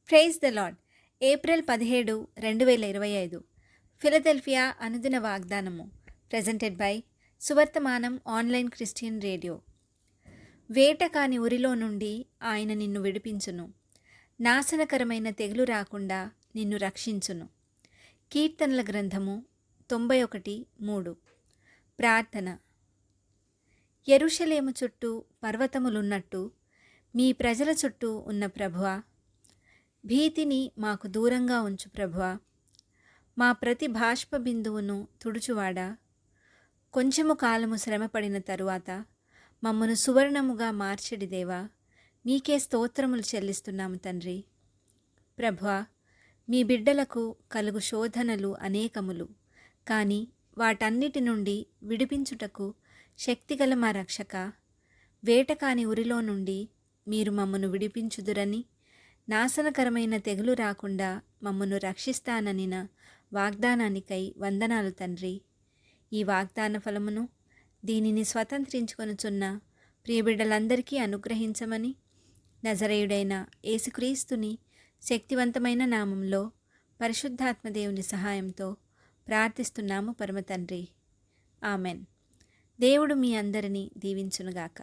Praise the lord. April 17, 2025. Philadelphia అనుదిన వాగ్దానము. Presented by Suvarthamanam online Christian radio. వేట కాని ఉరిలో నుండి ఆయన నిన్ను విడిపించును. నాశనకరమైన తెగులు రాకుండా నిన్ను రక్షించును. కీర్తనల గ్రంథము 91:3. ప్రార్థన. యెరూషలేము చుట్టూ పర్వతములున్నట్టు మీ ప్రజల చుట్టూ ఉన్న ప్రభువా, భీతిని మాకు దూరంగా ఉంచు ప్రభువా. మా ప్రతి బాష్ప బిందువును తుడుచువాడా, కొంచెము కాలము శ్రమపడిన తరువాత మమ్మను సువర్ణముగా మార్చెడి దేవా, మీకే స్తోత్రములు చెల్లిస్తున్నాము తండ్రి. ప్రభువా, మీ బిడ్డలకు కలుగు శోధనలు అనేకములు, కానీ వాటన్నిటి నుండి విడిపించుటకు శక్తిగల మా రక్షక, వేటకాని ఉరిలో నుండి మీరు మమ్మను విడిపించుదురని, నాశనకరమైన తెగులు రాకుండా మమ్మను రక్షిస్తాననిన వాగ్దానానికై వందనాలు తండ్రి. ఈ వాగ్దాన ఫలమును దీనిని స్వతంత్రించుకొనుచున్న ప్రియబిడ్డలందరికీ అనుగ్రహించమని నజరేయుడైన యేసుక్రీస్తుని శక్తివంతమైన నామంలో పరిశుద్ధాత్మదేవుని సహాయంతో ప్రార్థిస్తున్నాము పరమ తండ్రి. ఆమెన్. దేవుడు మీ అందరినీ దీవించునుగాక.